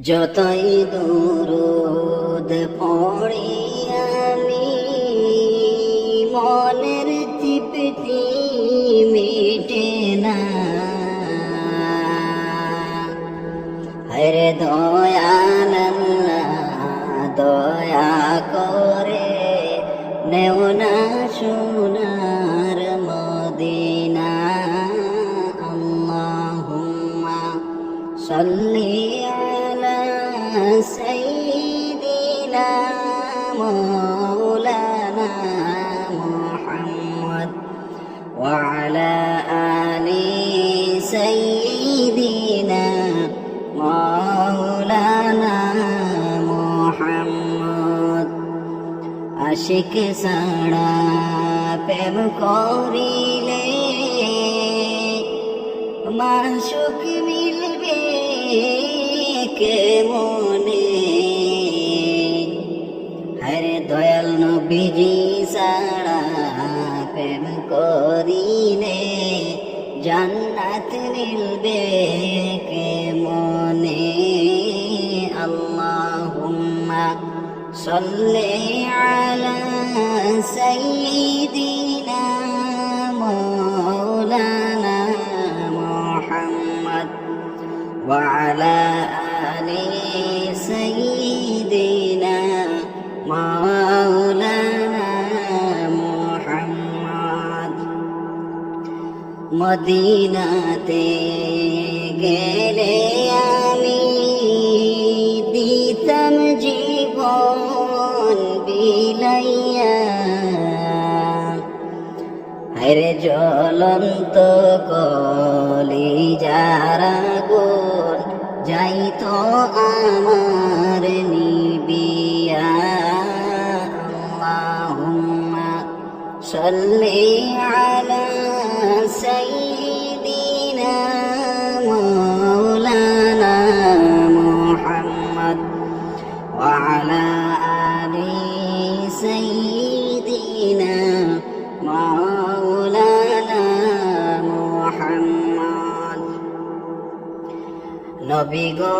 যতই দরুদ পড়ি আমি মনের তৃপ্তি মিটে না। হরে দয়াল আল্লাহ দয়া করে নেও না সোনার মদিনা। আল্লাহুম্মা সাল্লি আলা সাইয়্যিদিনা মাওলানা মুহাম্মদ ওয়া আলা আলি সাইয়্যিদিনা মাওলানা মুহাম্মদ। আশিক ছাড়া প্রেম করিলে মাশুক মিলবে কেমনে। হরে দয়াল নবীজি ছাড়া প্রেম করিলে জান্নাত মিলবে কেমনে। আল্লাহুম্মা সাল্লি আলা সাইয়্যিদিনা মাওলানা মুহাম্মদ ওয়া আলা আলি সাইয়্যিদিনা মাওলানা মুহাম্মদ। মদিনাতে গেলে আমি দিতাম জীবন বিলাইয়া। হরে জ্বলন্ত কলিজার আগুন যাইতো আমার নিবিয়া। আল্লাহুম্মা সাল্লি আলা সাইয়্যিদিনা মাওলানা মুহাম্মদ ওয়া আলা আলি সাইয়্যিদিনা মাওলানা মুহাম্মদ। নবী গো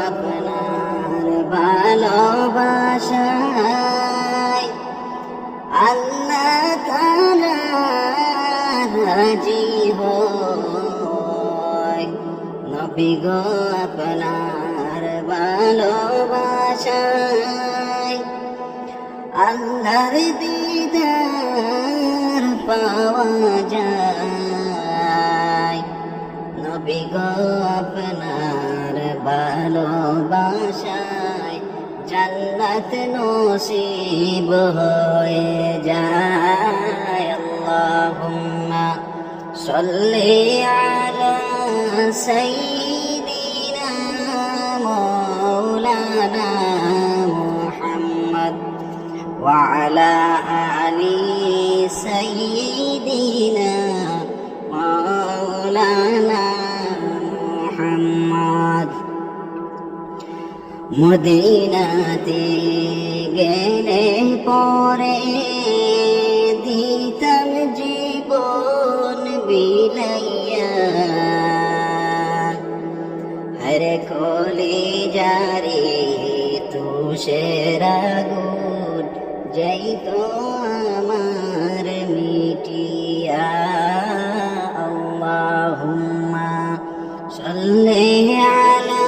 আপনার ভালোবাসায় আল্লাহ তাআলা রাজি হয়। নবী গো আপনার ভালোবাসায় আল্লাহর দিদার পাওয়া যায়। নবী গো আপনার ভালোবাসায় জান্নাত নসিব হয়ে যায়। আল্লাহুম্মা সাল্লি আলা সাইয়্যিদিনা মাওলানা মুহাম্মদ ওয়া আলা আলি সাইয়্যিদিনা মাওলানা মুহাম্মদ। মদিনাতে গেলে পরে দিতাম জীবন বিলাইয়া। হরে কলিজারে তুষের আগুন যাইতো আমার মিটিয়া। আল্লাহুম্মা সাল্লি আলা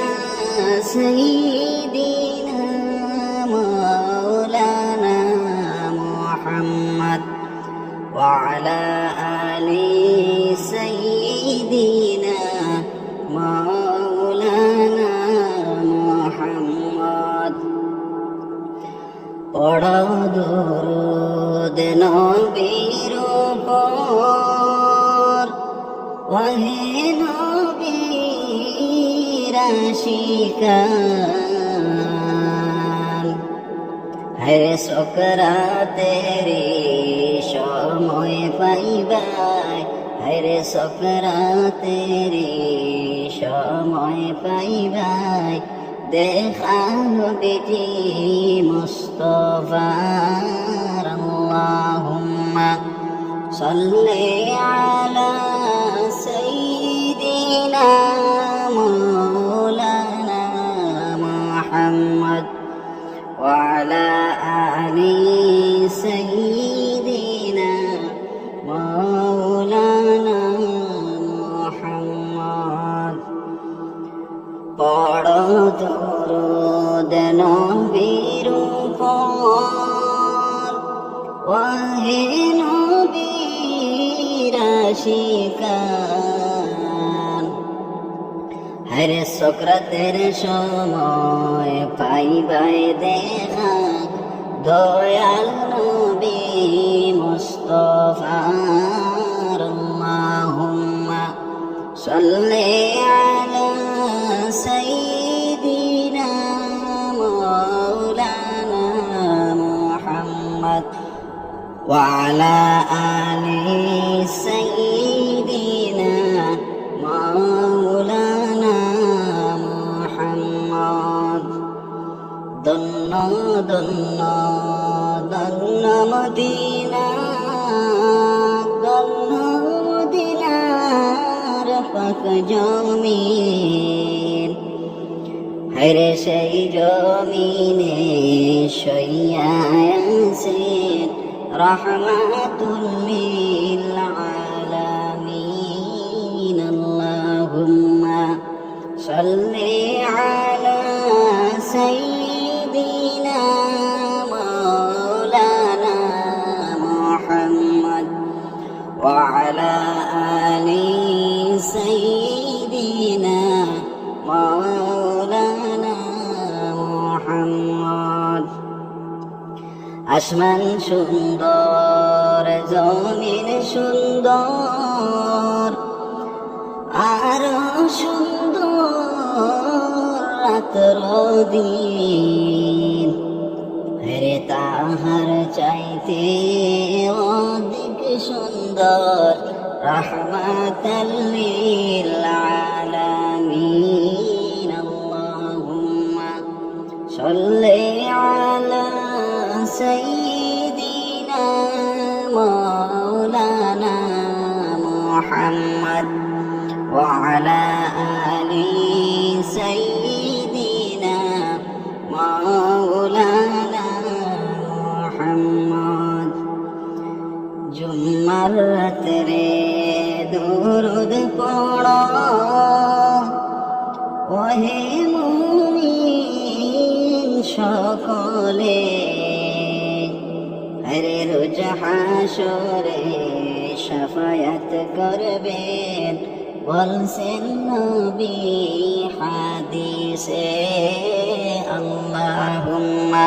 সাইয়্যিদিনা মাওলানা মুহাম্মদ ওয়া আলা আলি সাইয়্যিদিনা মাওলানা মুহাম্মদ। পড়ো দুরূদ নবীর উপর ওহে নবীর আশিকান। হরে সকরাতের সময় পাইবাই, হরে সকরাতের সময় পাইবাই দেখা বেটি মুস্তাফার। আল্লাহুম্মা সাল্লি আলা সাইয়্যিদিনা মাওলানা محمد وعلى آل سيدنا مولانا محمد পড়ো দরুদ নবীর উপর ওহে নবীর আশিকান হর সুকরাতের সময় পাইবাই দেখা দয়াল নবী মুস্তাফার আল্লাহুম্মা সাল্লি আলা সাইয়্যিদিনা মাওলানা মুহাম্মদ ওয়া আলা আলি সাইয়্যিদিনা মাওলানা মুহাম্মদ ধন্য ধন্য ধন্য মদিনা ধন্য মদিনার পাক জমিন হরে সেই জমিনে শয়্যায়াসিন রহমাতুল লিল আলামিন আল্লাহুম্মা সাল্লি আলা সাইয়্যিদিনা মাওলানা মুহাম্মদ ওয়া আলা আলি সাইয়্যিদিনা মাওলানা মুহাম্মদ আসমান সুন্দর জমিন সুন্দর আরো সুন্দর রাত্র দিন হরে তাহার চাইতে অধিক সুন্দর রহমাতাল লিল আলামিন আল্লাহুম্মা সাল্লি আলা সাইয়্যিদিনা মাওলানা মুহাম্মদ ওয়া আলা আলি সাইয়্যিদিনা মাওলানা মুহাম্মদ জুম্মার রাতে দুরুদ পড়ো ওহে মুমিন সকলে হরে রোজ হাসরে শাফায়াত করবেন বলছেন নবী হাদিসে আল্লাহুম্মা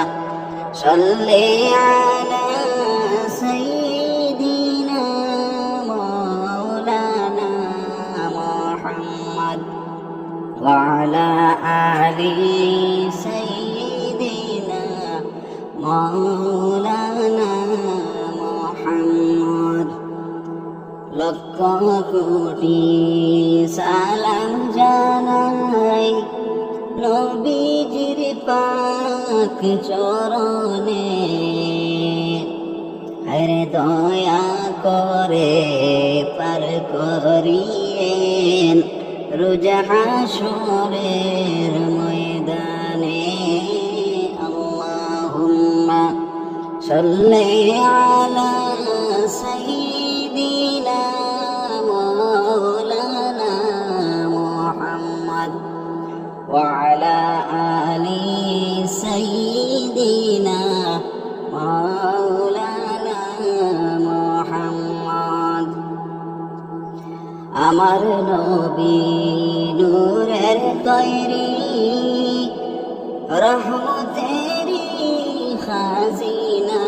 সাল্লি আলা সাইয়্যিদিনা মাওলানা মুহাম্মদ ওয়া আলা আলি সাইয়্যিদিনা মাওলানা মুহাম্মদ লক্ষ কোটি সালাম জানাই নবীজির পাক চরণে হরে দয়া করে পার করিয়েন রোজ হাসরের ময়দানে আল্লাহুম্মা সাল্লি আলা সাইয়্যিদিনা মাওলানা মুহাম্মদ ওয়া আলা আলি সাইয়্যিদিনা মাওলানা মুহাম্মদ আমার নবী নূরের তৈরি রহমতেরি খাজিনা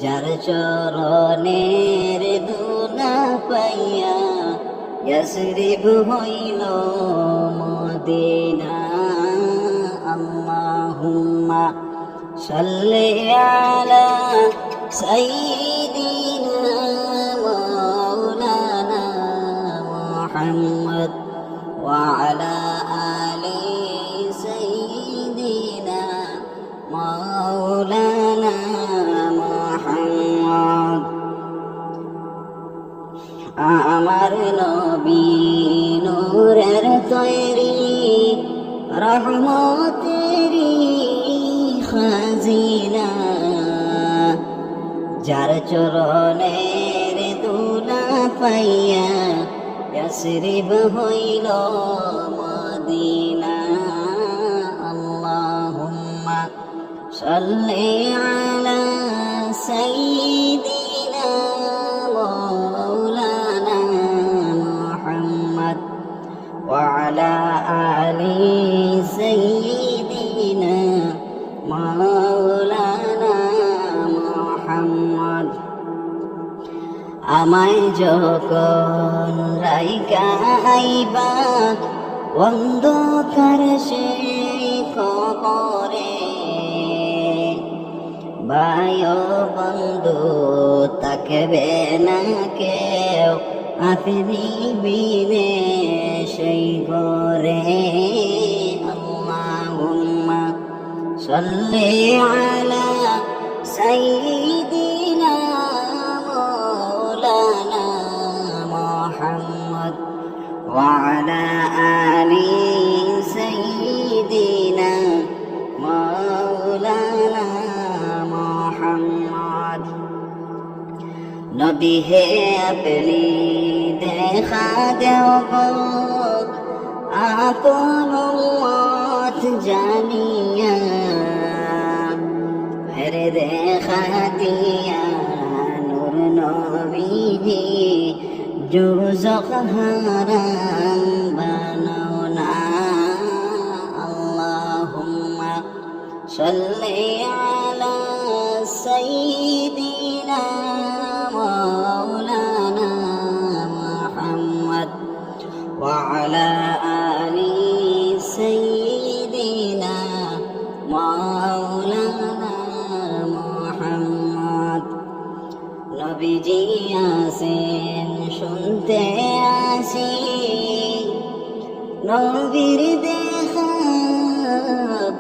যার চরণের দুনা পাইয়া ইয়াসরিব হইল মদিনা আল্লাহুম্মা সাল্লি আলা সাইয়্যিদিনা মাওলানা মুহাম্মদ ওয়া আলা আলি সাইয়্যিদিনা মাওলানা মুহাম্মদ আমার নবী নূরের তৈরি রহমতেরি খাজিনা যার চরণের দুলা পাইয়া ইয়াসরিব হইল মদিনা আল্লাহুম্মা সাল্লি আলা সাইয়্যিদিনা মাওলানা মুহাম্মদ ওয়া আলা আলি সাইয়্যিদিনা মাওলানা মুহাম্মদ আমায় যখন রাইকা আইবা অন্ধকার সে কবরে ভাই বন্ধু তাকবে না কেউ আপনি বিনে সেই ঘরে আল্লাহুম্মা সাল্লি আলা সাইয়্যিদিনা মাওলানা মুহাম্মদ ওয়া আলা আলি সাইয়্যিদিনা মাওলানা মুহাম্মদ নবী হে আপনি দেখা দেও গো আপন উম্মত জানিয়া ফেরে দেখা দিয়া নূর নবীজি দুজখ হারাম বানাও না আল্লাহুম্মা সাল্লি আলা সাইয়্যিদিনা মাওলানা মুহাম্মদ ওয়া আলা আলি সাইয়্যিদিনা মাওলানা মুহাম্মদ নবীজি আসেন শুনতে আসি নবীর দেখা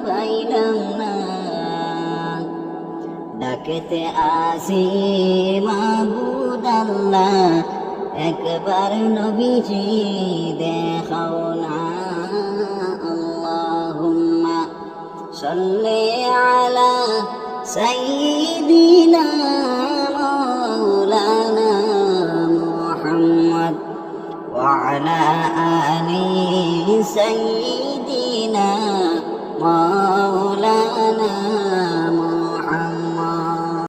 পাইলাম না ডাকতে আসি মাবুদ আল্লাহ একবার নবীজি দেখাও না আল্লাহুম্মা সাল্লি আলা সাইয়্যিদিনা মাওলানা মুহাম্মদ ওয়া আলা আলি সাইয়্যিদিনা মাওলানা